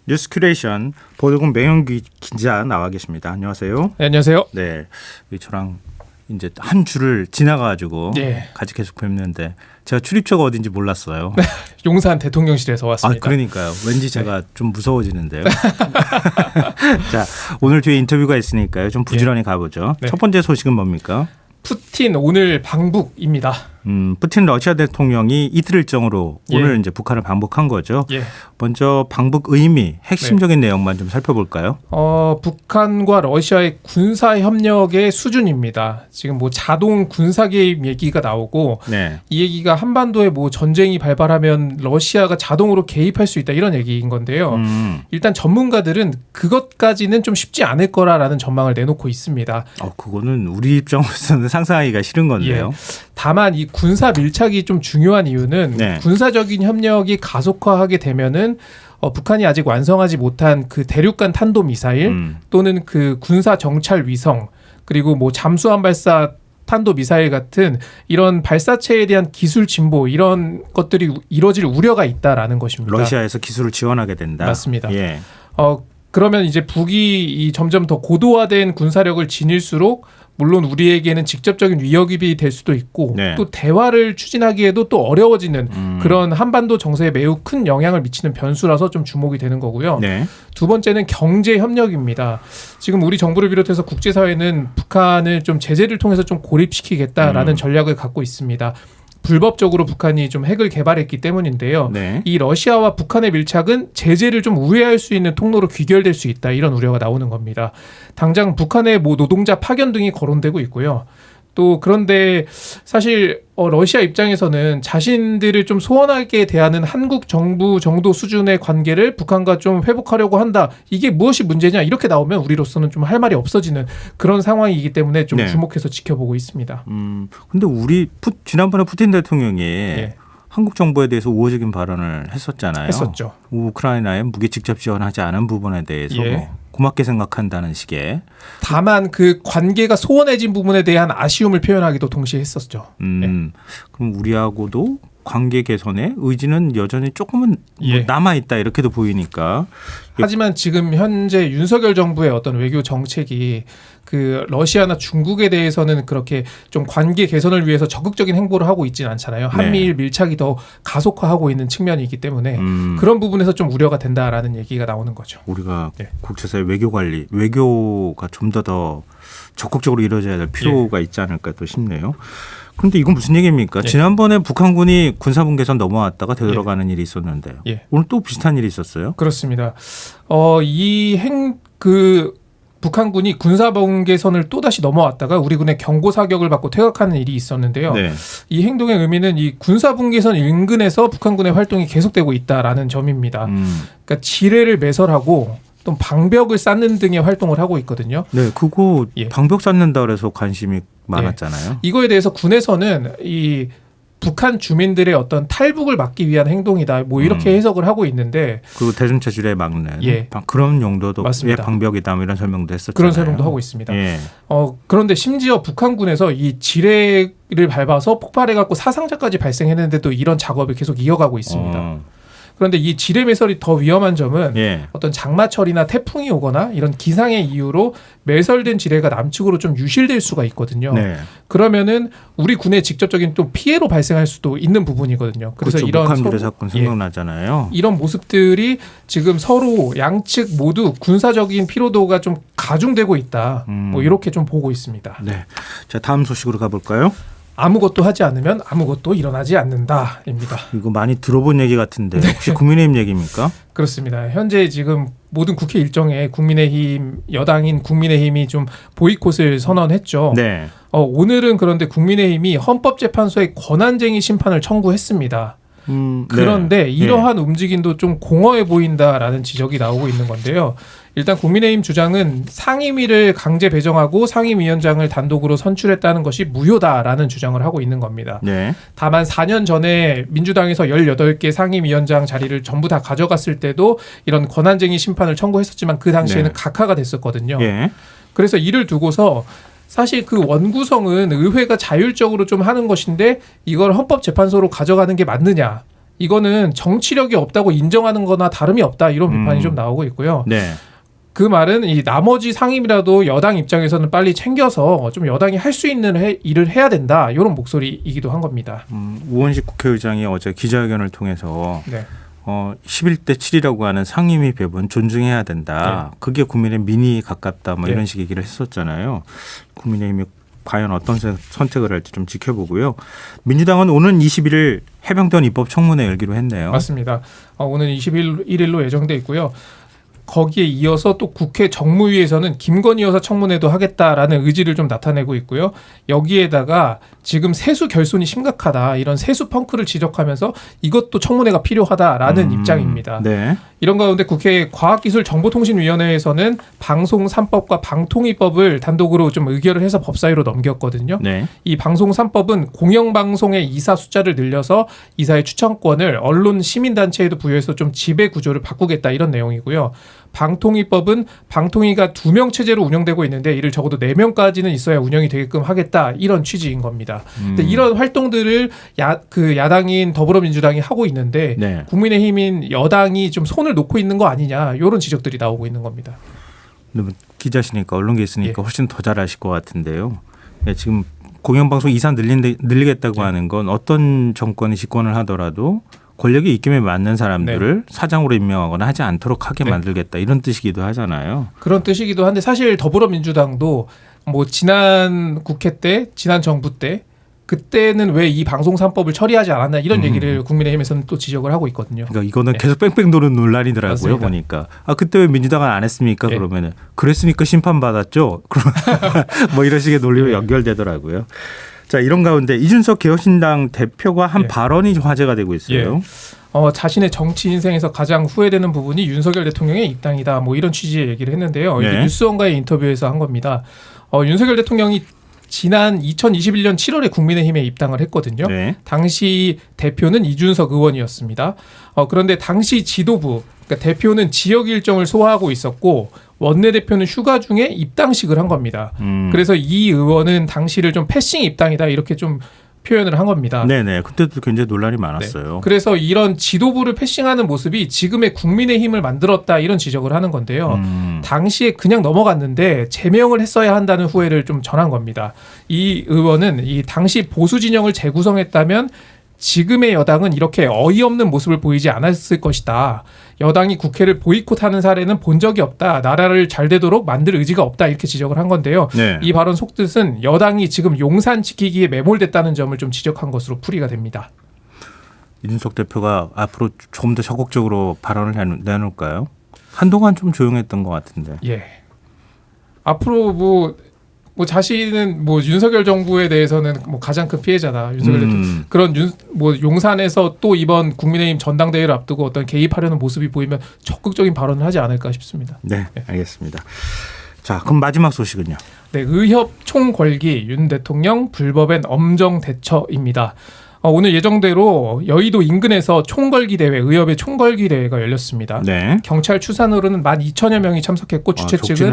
뉴스 큐레이션 보도국 매영기 기자 나와 계십니다. 안녕하세요. 네, 안녕하세요. 네, 저랑 이제 한 주를 지나가지고 네. 같이 계속 뵙는데 제가 출입처가 어딘지 몰랐어요. 용산 대통령실에서 왔습니다. 그러니까요. 왠지 제가 좀 무서워지는데요. 자, 오늘 뒤에 인터뷰가 있으니까요. 좀 부지런히 가보죠. 네. 첫 번째 소식은 뭡니까? 푸틴 오늘 방북입니다. 푸틴 러시아 대통령이 이틀 일정으로 오늘 이제 북한을 방북한 거죠. 예. 먼저 방북 의미, 핵심적인 내용만 좀 살펴볼까요? 북한과 러시아의 군사 협력의 수준입니다. 지금 뭐 자동 군사 개입 얘기가 나오고 네. 이 얘기가 한반도에 뭐 전쟁이 발발하면 러시아가 자동으로 개입할 수 있다 이런 얘기인 건데요. 일단 전문가들은 그것까지는 좀 쉽지 않을 거라라는 전망을 내놓고 있습니다. 그거는 우리 입장으로서는 상상하기가 싫은 건데요. 예. 다만 이 군사 밀착이 좀 중요한 이유는 네. 군사적인 협력이 가속화하게 되면은 북한이 아직 완성하지 못한 그 대륙간 탄도 미사일 또는 그 군사 정찰 위성 그리고 뭐 잠수함 발사 탄도 미사일 같은 이런 발사체에 대한 기술 진보 이런 것들이 이루어질 우려가 있다라는 것입니다. 러시아에서 기술을 지원하게 된다. 맞습니다. 예. 그러면 이제 북이 점점 더 고도화된 군사력을 지닐수록 물론 우리에게는 직접적인 위협이 될 수도 있고 네. 또 대화를 추진하기에도 또 어려워지는 그런 한반도 정세에 매우 큰 영향을 미치는 변수라서 좀 주목이 되는 거고요. 네. 두 번째는 경제 협력입니다. 지금 우리 정부를 비롯해서 국제사회는 북한을 좀 제재를 통해서 좀 고립시키겠다라는 전략을 갖고 있습니다. 불법적으로 북한이 좀 핵을 개발했기 때문인데요. 네. 이 러시아와 북한의 밀착은 제재를 좀 우회할 수 있는 통로로 귀결될 수 있다. 이런 우려가 나오는 겁니다. 당장 북한의 뭐 노동자 파견 등이 거론되고 있고요. 또 그런데 사실 러시아 입장에서는 자신들을 좀 소원하게 대하는 한국 정부 정도 수준의 관계를 북한과 좀 회복하려고 한다. 이게 무엇이 문제냐 이렇게 나오면 우리로서는 좀 할 말이 없어지는 그런 상황이기 때문에 좀 네. 주목해서 지켜보고 있습니다. 근데 지난번에 푸틴 대통령이 예. 한국 정부에 대해서 우호적인 발언을 했었잖아요. 했었죠. 우크라이나에 무기 직접 지원하지 않은 부분에 대해서 예. 고맙게 생각한다는 식의. 다만 그 관계가 소원해진 부분에 대한 아쉬움을 표현하기도 동시에 했었죠. 그럼 우리하고도 관계 개선의 의지는 여전히 조금은 예. 남아있다 이렇게도 보이니까. 하지만 지금 현재 윤석열 정부의 어떤 외교 정책이 그 러시아나 중국에 대해서는 그렇게 좀 관계 개선을 위해서 적극적인 행보를 하고 있지는 않잖아요. 한미일 밀착이 더 가속화하고 있는 측면이기 때문에 그런 부분에서 좀 우려가 된다라는 얘기가 나오는 거죠. 우리가 국제사회 외교 관리, 외교가 좀 더 적극적으로 이루어져야 될 필요가 있지 않을까 또 싶네요. 그런데 이건 무슨 얘기입니까? 지난번에 북한군이 군사분계선 넘어왔다가 되돌아가는 일이 있었는데요. 오늘 또 비슷한 일이 있었어요? 그렇습니다. 북한군이 군사분계선을 또다시 넘어왔다가 우리 군의 경고 사격을 받고 퇴각하는 일이 있었는데요. 네. 이 행동의 의미는 이 군사분계선 인근에서 북한군의 활동이 계속되고 있다라는 점입니다. 그러니까 지뢰를 매설하고 또 방벽을 쌓는 등의 활동을 하고 있거든요. 네, 그거 방벽 쌓는다 그래서 관심이 많았잖아요. 이거에 대해서 군에서는 이 북한 주민들의 어떤 탈북을 막기 위한 행동이다. 뭐 이렇게 해석을 하고 있는데 그리고 대중차 지뢰 막는 그런 용도도 방벽이다 뭐 이런 설명도 했었잖아요. 그런 설명도 하고 있습니다. 그런데 심지어 북한군에서 이 지뢰를 밟아서 폭발해갖고 사상자까지 발생했는데도 이런 작업을 계속 이어가고 있습니다. 그런데 이 지뢰 매설이 더 위험한 점은 어떤 장마철이나 태풍이 오거나 이런 기상의 이유로 매설된 지뢰가 남측으로 좀 유실될 수가 있거든요. 그러면은 우리 군의 직접적인 또 피해로 발생할 수도 있는 부분이거든요. 그래서 그렇죠. 이런 북한 비례 사건 생각나잖아요. 이런 모습들이 지금 서로 양측 모두 군사적인 피로도가 좀 가중되고 있다. 뭐 이렇게 좀 보고 있습니다. 네. 자, 다음 소식으로 가볼까요? 아무것도 하지 않으면 아무것도 일어나지 않는다입니다. 이거 많이 들어본 얘기 같은데 혹시 국민의힘 얘기입니까? 그렇습니다. 현재 지금 모든 국회 일정에 국민의힘 여당인 국민의힘이 좀 보이콧을 선언했죠. 네. 오늘은 그런데 국민의힘이 헌법재판소에 권한쟁의 심판을 청구했습니다. 그런데 이러한 움직임도 좀 공허해 보인다라는 지적이 나오고 있는 건데요. 일단 국민의힘 주장은 상임위를 강제 배정하고 상임위원장을 단독으로 선출했다는 것이 무효다라는 주장을 하고 있는 겁니다. 다만 4년 전에 민주당에서 18개 상임위원장 자리를 전부 다 가져갔을 때도 이런 권한쟁의 심판을 청구했었지만 그 당시에는 각하가 됐었거든요. 그래서 이를 두고서 사실 그 원구성은 의회가 자율적으로 좀 하는 것인데 이걸 헌법재판소로 가져가는 게 맞느냐. 이거는 정치력이 없다고 인정하는 거나 다름이 없다 이런 비판이 좀 나오고 있고요. 네. 그 말은 이 나머지 상임이라도 여당 입장에서는 빨리 챙겨서 좀 여당이 할 수 있는 일을 해야 된다 이런 목소리이기도 한 겁니다. 우원식 국회의장이 어제 기자회견을 통해서 네. 11대 7이라고 하는 상임위 배분 존중해야 된다. 네. 그게 국민의 민의에 가깝다. 뭐 네. 이런 식의 얘기를 했었잖아요. 국민의힘이 과연 어떤 선택을 할지 좀 지켜보고요. 민주당은 오는 21일 해병대원 입법 청문회 열기로 했네요. 맞습니다. 오늘 21일로 예정돼 있고요. 거기에 이어서 또 국회 정무위에서는 김건희 여사 청문회도 하겠다라는 의지를 좀 나타내고 있고요. 여기에다가 지금 세수 결손이 심각하다 이런 세수 펑크를 지적하면서 이것도 청문회가 필요하다라는 입장입니다. 네. 이런 가운데 국회 과학기술정보통신위원회에서는 방송 3법과 방통위법을 단독으로 좀 의결을 해서 법사위로 넘겼거든요. 네. 이 방송 3법은 공영방송의 이사 숫자를 늘려서 이사의 추천권을 언론 시민단체에도 부여해서 좀 지배 구조를 바꾸겠다 이런 내용이고요. 방통위법은 방통위가 2명 체제로 운영되고 있는데 이를 적어도 4명까지는 있어야 운영이 되게끔 하겠다 이런 취지인 겁니다. 근데 이런 활동들을 야당인 더불어민주당이 하고 있는데 네. 국민의힘인 여당이 좀 손을 놓고 있는 거 아니냐 이런 지적들이 나오고 있는 겁니다. 기자시니까 언론계 있으니까 예. 훨씬 더 잘 아실 것 같은데요. 네, 지금 공영방송 이사 늘리겠다고 하는 건 어떤 정권이 집권을 하더라도 권력이 입김에 맞는 사람들을 사장으로 임명하거나 하지 않도록 하게 만들겠다 이런 뜻이기도 하잖아요. 그런 뜻이기도 한데 사실 더불어민주당도 뭐 지난 국회 때, 지난 정부 때 그때는 왜 이 방송 3법을 처리하지 않았나 이런 얘기를 국민의힘에서는 또 지적을 하고 있거든요. 그러니까 이거는 계속 뺑뺑 도는 논란이더라고요. 맞습니다. 보니까. 그때 왜 민주당은 안 했습니까? 예. 그러면은 그랬으니까 심판받았죠. 뭐 이런 식의 논리로 연결되더라고요. 자, 이런 가운데 이준석 개혁신당 대표가 한 발언이 좀 화제가 되고 있어요. 자신의 정치 인생에서 가장 후회되는 부분이 윤석열 대통령의 입당이다. 뭐 이런 취지의 얘기를 했는데요. 이게 뉴스원과의 인터뷰에서 한 겁니다. 윤석열 대통령이 지난 2021년 7월에 국민의힘에 입당을 했거든요. 네. 당시 대표는 이준석 의원이었습니다. 그런데 당시 지도부, 그러니까 대표는 지역 일정을 소화하고 있었고 원내대표는 휴가 중에 입당식을 한 겁니다. 그래서 이 의원은 당시를 좀 패싱 입당이다 이렇게 좀 표현을 한 겁니다. 네네. 그때도 굉장히 논란이 많았어요. 네. 그래서 이런 지도부를 패싱하는 모습이 지금의 국민의힘을 만들었다 이런 지적을 하는 건데요. 당시에 그냥 넘어갔는데 제명을 했어야 한다는 후회를 좀 전한 겁니다. 이 의원은 이 당시 보수 진영을 재구성했다면 지금의 여당은 이렇게 어이없는 모습을 보이지 않았을 것이다. 여당이 국회를 보이콧하는 사례는 본 적이 없다. 나라를 잘 되도록 만들 의지가 없다. 이렇게 지적을 한 건데요. 네. 이 발언 속뜻은 여당이 지금 용산 지키기에 매몰됐다는 점을 좀 지적한 것으로 풀이가 됩니다. 이준석 대표가 앞으로 좀 더 적극적으로 발언을 내놓을까요? 한동안 좀 조용했던 것 같은데. 예. 앞으로 뭐 자신은 뭐 윤석열 정부에 대해서는 뭐 가장 큰 피해자다. 윤석열 대통령 그런 용산에서 또 이번 국민의힘 전당대회를 앞두고 어떤 개입하려는 모습이 보이면 적극적인 발언을 하지 않을까 싶습니다. 네, 알겠습니다. 자, 그럼 마지막 소식은요. 네, 의협 총궐기 윤 대통령 불법엔 엄정 대처입니다. 오늘 예정대로 여의도 인근에서 총궐기 대회, 의협의 총궐기 대회가 열렸습니다. 네. 경찰 추산으로는 12,000여 명이 참석했고 주최 측은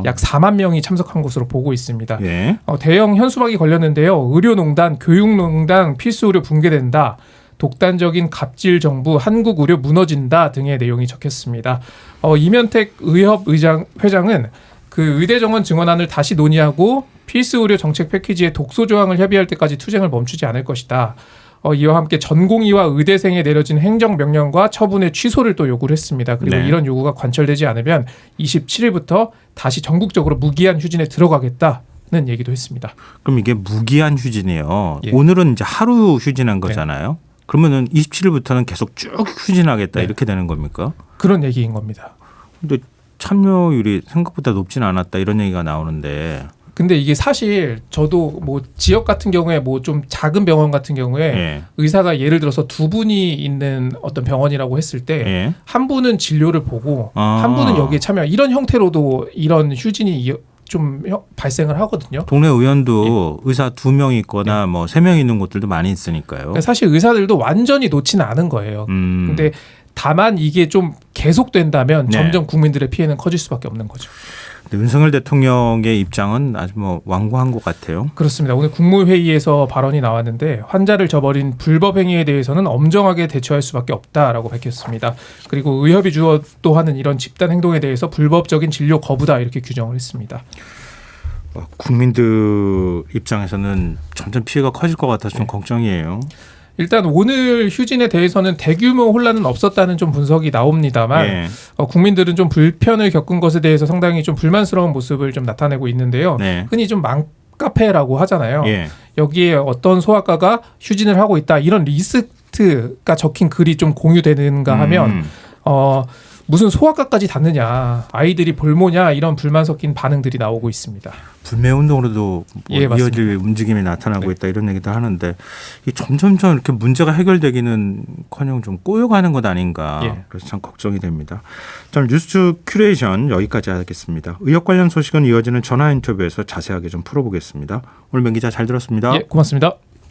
약 4만 명이 참석한 것으로 보고 있습니다. 예. 대형 현수막이 걸렸는데요. 의료농단, 교육농단, 필수의료 붕괴된다. 독단적인 갑질 정부, 한국 의료 무너진다 등의 내용이 적혔습니다. 이면택 의협 회장은 그 의대 정원 증원안을 다시 논의하고 필수 의료 정책 패키지의 독소 조항을 협의할 때까지 투쟁을 멈추지 않을 것이다. 이와 함께 전공의와 의대생에 내려진 행정명령과 처분의 취소를 또 요구를 했습니다. 그리고 네. 이런 요구가 관철되지 않으면 27일부터 다시 전국적으로 무기한 휴진에 들어가겠다는 얘기도 했습니다. 그럼 이게 무기한 휴진이에요. 예. 오늘은 이제 하루 휴진한 거잖아요. 그러면은 27일부터는 계속 쭉 휴진하겠다 네. 이렇게 되는 겁니까? 그런 얘기인 겁니다. 근데 참여율이 생각보다 높진 않았다 이런 얘기가 나오는데. 근데 이게 사실 저도 뭐 지역 같은 경우에 뭐 좀 작은 병원 같은 경우에 예. 의사가 예를 들어서 2분이 있는 어떤 병원이라고 했을 때 한 예. 분은 진료를 보고 한 분은 여기에 참여 이런 형태로도 이런 휴진이 좀 발생을 하거든요. 동네 의원도 의사 2명 있거나 뭐 3명 있는 곳들도 많이 있으니까요. 사실 의사들도 완전히 놓지는 않은 거예요. 근데 다만 이게 좀 계속된다면 네. 점점 국민들의 피해는 커질 수밖에 없는 거죠. 근데 윤석열 대통령의 입장은 아주 뭐 완고한 것 같아요. 그렇습니다. 오늘 국무회의에서 발언이 나왔는데 환자를 저버린 불법 행위에 대해서는 엄정하게 대처할 수밖에 없다라고 밝혔습니다. 그리고 의협이 주도하는 이런 집단 행동에 대해서 불법적인 진료 거부다 이렇게 규정을 했습니다. 국민들 입장에서는 점점 피해가 커질 것 같아서 좀 걱정이에요. 일단 오늘 휴진에 대해서는 대규모 혼란은 없었다는 좀 분석이 나옵니다만 예. 국민들은 좀 불편을 겪은 것에 대해서 상당히 좀 불만스러운 모습을 좀 나타내고 있는데요. 네. 흔히 좀 맘카페라고 하잖아요. 예. 여기에 어떤 소아과가 휴진을 하고 있다 이런 리스트가 적힌 글이 좀 공유되는가 하면 무슨 소아과까지 닿느냐 아이들이 볼모냐 이런 불만 섞인 반응들이 나오고 있습니다. 불매운동으로도 예, 이어질 움직임이 나타나고 있다 이런 얘기도 하는데 이 점점점 이렇게 문제가 해결되기는커녕 좀 꼬여가는 것 아닌가. 예. 그래서 참 걱정이 됩니다. 자, 뉴스 큐레이션 여기까지 하겠습니다. 의학 관련 소식은 이어지는 전화 인터뷰에서 자세하게 좀 풀어보겠습니다. 오늘 명 기자 잘 들었습니다. 예, 고맙습니다.